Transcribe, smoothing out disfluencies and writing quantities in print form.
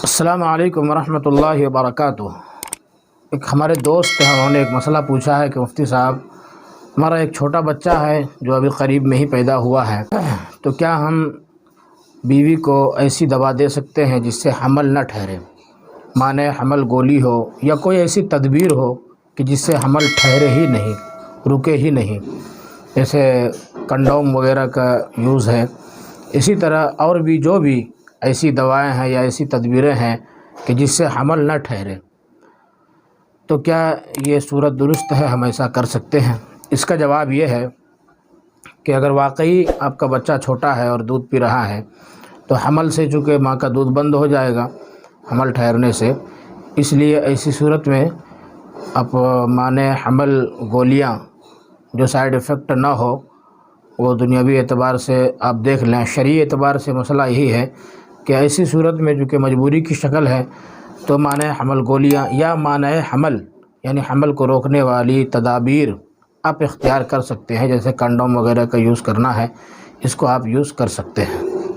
السلام علیکم ورحمۃ اللہ وبرکاتہ۔ ایک ہمارے دوست ہیں، انہوں نے ایک مسئلہ پوچھا ہے کہ مفتی صاحب، ہمارا ایک چھوٹا بچہ ہے جو ابھی قریب میں ہی پیدا ہوا ہے، تو کیا ہم بیوی کو ایسی دوا دے سکتے ہیں جس سے حمل نہ ٹھہرے؟ مانے حمل گولی ہو یا کوئی ایسی تدبیر ہو کہ جس سے حمل ٹھہرے ہی نہیں، رکے ہی نہیں، جیسے کنڈوم وغیرہ کا یوز ہے، اسی طرح اور بھی جو بھی ایسی دوائیں ہیں یا ایسی تدبیریں ہیں کہ جس سے حمل نہ ٹھہرے، تو کیا یہ صورت درست ہے؟ ہم ایسا کر سکتے ہیں؟ اس کا جواب یہ ہے کہ اگر واقعی آپ کا بچہ چھوٹا ہے اور دودھ پی رہا ہے تو حمل سے، چونکہ ماں کا دودھ بند ہو جائے گا حمل ٹھہرنے سے، اس لیے ایسی صورت میں آپ مانے حمل گولیاں جو سائیڈ ایفیکٹ نہ ہو، وہ دنیاوی اعتبار سے آپ دیکھ لیں، شرعی اعتبار سے مسئلہ یہی ہے کہ ایسی صورت میں چونکہ مجبوری کی شکل ہے تو مانع حمل گولیاں یا مانع حمل یعنی حمل کو روکنے والی تدابیر آپ اختیار کر سکتے ہیں، جیسے کنڈوم وغیرہ کا یوز کرنا ہے، اس کو آپ یوز کر سکتے ہیں۔